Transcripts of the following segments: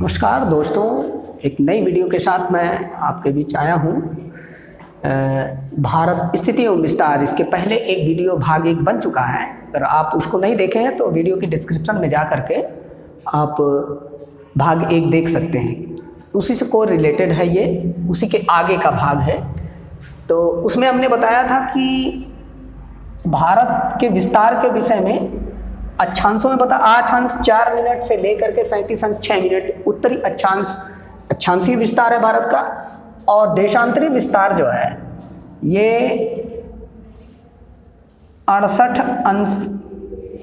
नमस्कार दोस्तों, एक नई वीडियो के साथ मैं आपके बीच आया हूँ। भारत स्थिति एवं विस्तार, इसके पहले एक वीडियो भाग 1 बन चुका है। अगर आप उसको नहीं देखे हैं तो वीडियो की डिस्क्रिप्शन में जा करके आप भाग 1 देख सकते हैं। उसी से को रिलेटेड है, ये उसी के आगे का भाग है। तो उसमें हमने बताया था कि भारत के विस्तार के विषय में अक्षांशों में बता 8 अंश 4 मिनट से लेकर के 37 अंश 6 मिनट उत्तरी अक्षांशीय विस्तार है भारत का, और देशांतरी विस्तार जो है ये 68 अंश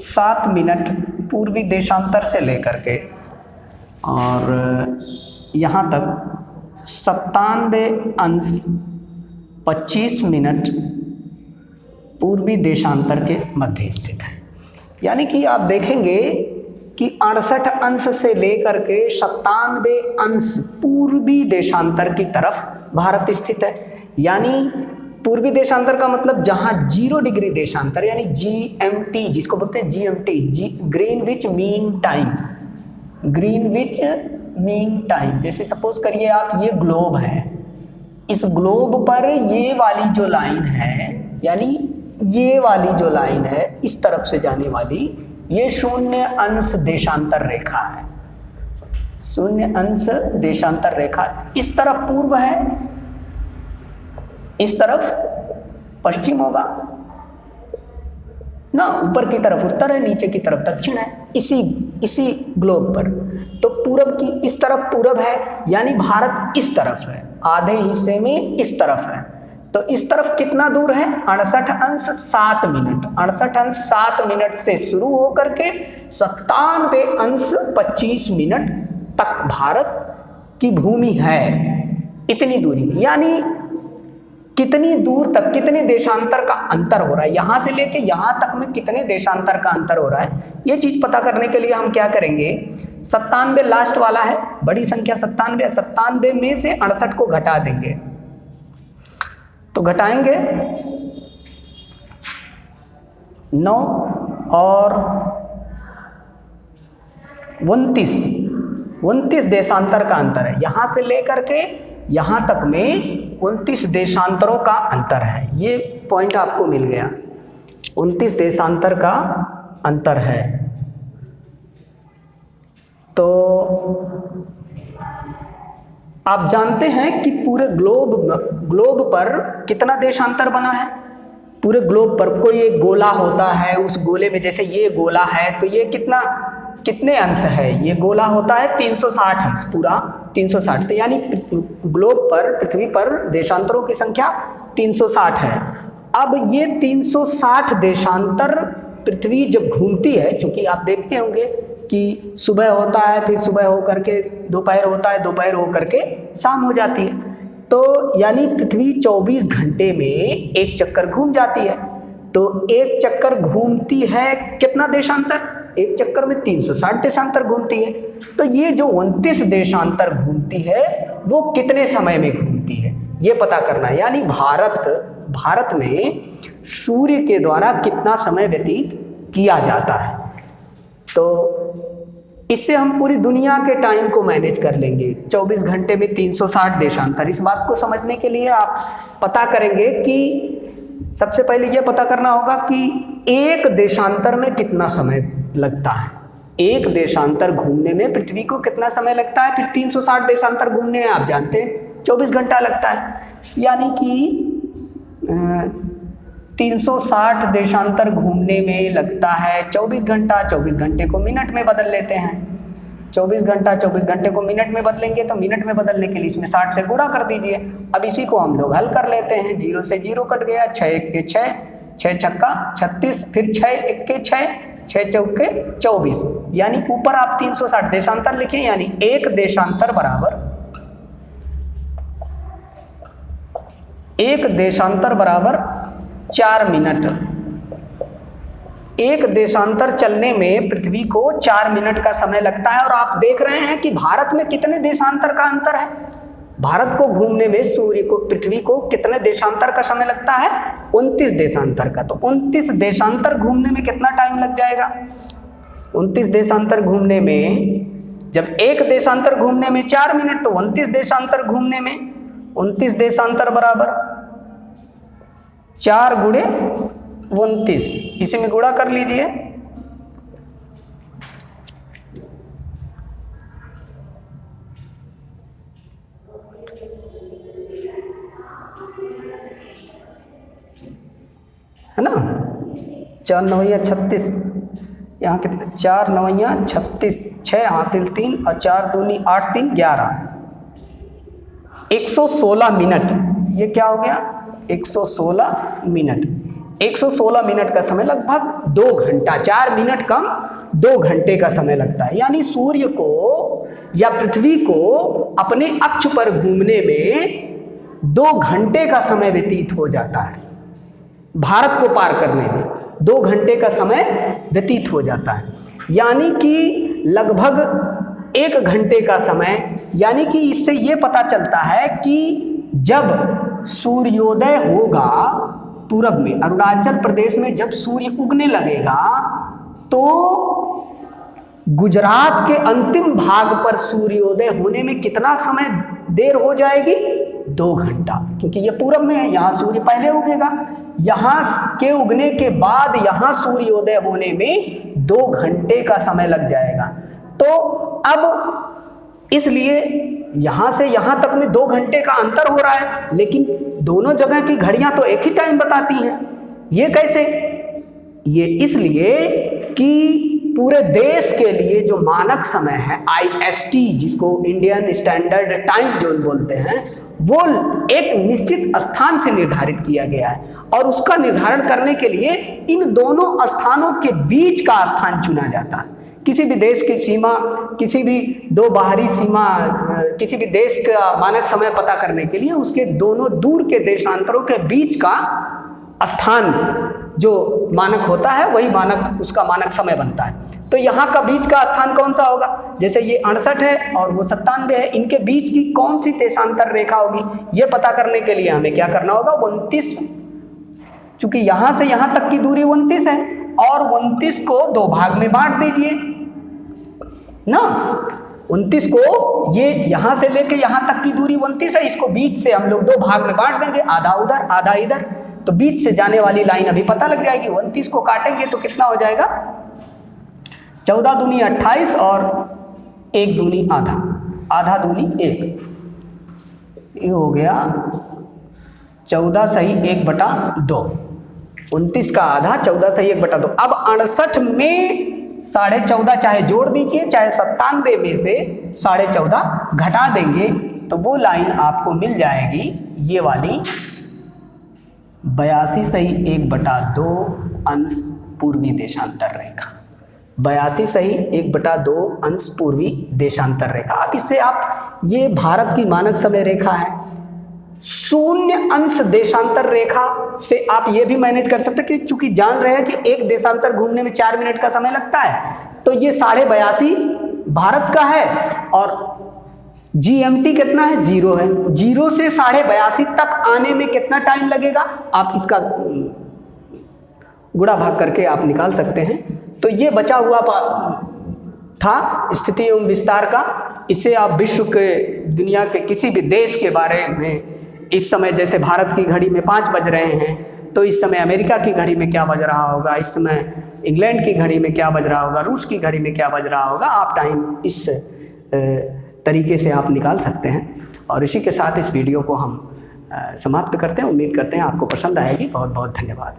7 मिनट पूर्वी देशांतर से लेकर के और यहाँ तक 97 अंश 25 मिनट पूर्वी देशांतर के मध्य स्थित है। यानी कि आप देखेंगे कि 68 अंश से लेकर के 97 अंश पूर्वी देशांतर की तरफ भारत स्थित है। यानी पूर्वी देशांतर का मतलब जहां 0 डिग्री देशांतर, यानी GMT जिसको बोलते हैं GMT, Greenwich mean time, Greenwich mean time. जैसे सपोज करिए आप, ये ग्लोब है, इस ग्लोब पर ये वाली जो लाइन है, यानी ये वाली जो लाइन है इस तरफ से जाने वाली, ये 0 अंश देशांतर रेखा है। 0 अंश देशांतर रेखा इस तरफ पूर्व है, इस तरफ पश्चिम होगा ना, ऊपर की तरफ उत्तर है, नीचे की तरफ दक्षिण है, इसी ग्लोब पर। तो पूरब की इस तरफ पूरब है, यानी भारत इस तरफ है, आधे हिस्से में इस तरफ है। तो इस तरफ कितना दूर है? 68 अंश 7 मिनट। 68 अंश 7 मिनट से शुरू होकर के 97 अंश 25 मिनट तक भारत की भूमि है। इतनी दूरी, यानी कितनी दूर तक, कितने देशांतर का अंतर हो रहा है, यहां से लेके यहां तक में कितने देशांतर का अंतर हो रहा है, ये चीज पता करने के लिए हम क्या करेंगे, 97 लास्ट वाला है, बड़ी संख्या 97, 97 में से 68 को घटा देंगे। तो घटाएंगे 9 और 29 देशांतर का अंतर है। यहां से लेकर के यहां तक में 29 देशांतरों का अंतर है। ये पॉइंट आपको मिल गया, 29 देशांतर का अंतर है। तो आप जानते हैं कि पूरे ग्लोब पर कितना देशांतर बना है। पूरे ग्लोब पर कोई एक गोला होता है, उस गोले में जैसे ये गोला है तो ये कितने अंश है, ये गोला होता है 360 अंश, पूरा 360। तो यानी ग्लोब पर, पृथ्वी पर देशांतरों की संख्या 360 है। अब ये 360 देशांतर पृथ्वी जब घूमती है, क्योंकि आप देखते होंगे कि सुबह होता है, फिर सुबह हो करके दोपहर होता है, दोपहर हो करके शाम हो जाती है, तो यानी पृथ्वी 24 घंटे में एक चक्कर घूम जाती है। तो एक चक्कर घूमती है कितना देशांतर, एक चक्कर में 360 देशांतर घूमती है। तो ये जो 29 देशांतर घूमती है वो कितने समय में घूमती है, ये पता करना है। यानी भारत में सूर्य के द्वारा कितना समय व्यतीत किया जाता है। तो इससे हम पूरी दुनिया के टाइम को मैनेज कर लेंगे। 24 घंटे में 360 देशांतर, इस बात को समझने के लिए आप पता करेंगे कि सबसे पहले यह पता करना होगा कि एक देशांतर में कितना समय लगता है। एक देशांतर घूमने में पृथ्वी को कितना समय लगता है, फिर 360 देशांतर घूमने में आप जानते हैं 24 घंटा लगता है। यानी कि 360 देशांतर घूमने में लगता है 24 घंटा। 24 घंटे को मिनट में बदल लेते हैं। 24 घंटे को मिनट में बदलेंगे तो मिनट में बदलने के लिए इसमें 60 से गुणा कर दीजिए। अब इसी को हम लोग हल कर लेते हैं। 0 से 0 कट गया, 6 1 6, 6 छक्का 36, फिर 6 1 6, 6 चौके 24। यानी ऊपर आप 360 देशांतर लिखें, यानी एक देशांतर बराबर 4 मिनट। एक देशांतर चलने में पृथ्वी को 4 मिनट का समय लगता है। और आप देख रहे हैं कि भारत में कितने देशांतर का अंतर है। भारत को घूमने में पृथ्वी को कितने देशांतर का समय लगता है? 29 देशांतर का। तो 29 देशांतर घूमने में कितना टाइम लग जाएगा? 29 देशांतर घूमने में जब एक देशांतर घूमने में 4 मिनट तो 29 देशांतर घूमने में 29 देशांतर बराबर 4 गुणे 29, इसी में गुणा कर लीजिए। है ना, 4 9 36, यहाँ कितने 4 9 36, 6 हासिल 3 और 4 दूनी 8 3 11, 116 मिनट। ये क्या हो गया 116 मिनट। 116 मिनट का समय लगभग 2 घंटा, 4 मिनट कम 2 घंटे का समय लगता है। यानी सूर्य को या पृथ्वी को अपने अक्ष पर घूमने में 2 घंटे का समय व्यतीत हो जाता है। भारत को पार करने में 2 घंटे का समय व्यतीत हो जाता है। यानी कि लगभग 1 घंटे का समय, यानी कि इससे ये पता चलता है कि जब सूर्योदय होगा पूरब में, अरुणाचल प्रदेश में जब सूर्य उगने लगेगा तो गुजरात के अंतिम भाग पर सूर्योदय होने में कितना समय देर हो जाएगी 2 घंटा, क्योंकि ये पूरब में है, यहाँ सूर्य पहले उगेगा। यहाँ के उगने के बाद यहाँ सूर्योदय होने में 2 घंटे का समय लग जाएगा। तो अब इसलिए यहाँ से यहाँ तक में 2 घंटे का अंतर हो रहा है, लेकिन दोनों जगह की घड़ियां तो एक ही टाइम बताती हैं। ये कैसे? ये इसलिए कि पूरे देश के लिए जो मानक समय है IST, जिसको इंडियन स्टैंडर्ड टाइम जोन बोलते हैं, वो एक निश्चित स्थान से निर्धारित किया गया है और उसका निर्धारण करने के लिए इन दोनों स्थानों के बीच का स्थान चुना जाता है। किसी भी देश की सीमा, किसी भी 2 बाहरी सीमा, किसी भी देश का मानक समय पता करने के लिए उसके दोनों दूर के देशांतरों के बीच का स्थान जो मानक होता है वही मानक, उसका मानक समय बनता है। तो यहाँ का बीच का स्थान कौन सा होगा? जैसे ये 68 है और वो 97 है, इनके बीच की कौन सी देशांतर रेखा होगी, ये पता करने के लिए हमें क्या करना होगा 29, चूंकि यहाँ से यहाँ तक की दूरी 29 है और 29 को 2 भाग में बांट दीजिए ना। 29 को, ये यहाँ से लेके यहाँ तक की दूरी 29 है, इसको बीच से हम लोग 2 भाग में बांट देंगे, आधा उधर आधा इधर, तो बीच से जाने वाली लाइन अभी पता लग जाएगी। 29 को काटेंगे तो कितना हो जाएगा 14 दूनी 28 और 1 दूनी आधा, आधा दूनी 1, ये हो गया 14 सही 1/2। 29 का आधा 14 सही 1/2। अब 68 में 14.5 चाहे जोड़ दीजिए, चाहे 97 में से 14.5 घटा देंगे तो वो लाइन आपको मिल जाएगी, ये वाली 82 सही 1/2 अंश पूर्वी देशांतर रेखा। 82 सही 1/2 अंश पूर्वी देशांतर रेखा। अब इससे आप, ये भारत की मानक समय रेखा है, 0 अंश देशांतर रेखा से आप ये भी मैनेज कर सकते हैं कि चूंकि जान रहे हैं कि एक देशांतर घूमने में 4 मिनट का समय लगता है, तो ये 82.5 भारत का है और GMT कितना है 0 है, 0 से 82.5 तक आने में कितना टाइम लगेगा आप इसका गुणा भाग करके आप निकाल सकते हैं। तो ये बचा हुआ था स्थिति एवं विस्तार का। इससे आप विश्व के, दुनिया के किसी भी देश के बारे में, इस समय जैसे भारत की घड़ी में 5 बज रहे हैं तो इस समय अमेरिका की घड़ी में क्या बज रहा होगा, इस समय इंग्लैंड की घड़ी में क्या बज रहा होगा, रूस की घड़ी में क्या बज रहा होगा, आप टाइम इस तरीके से आप निकाल सकते हैं। और इसी के साथ इस वीडियो को हम समाप्त करते हैं। उम्मीद करते हैं आपको पसंद आएगी। बहुत बहुत धन्यवाद।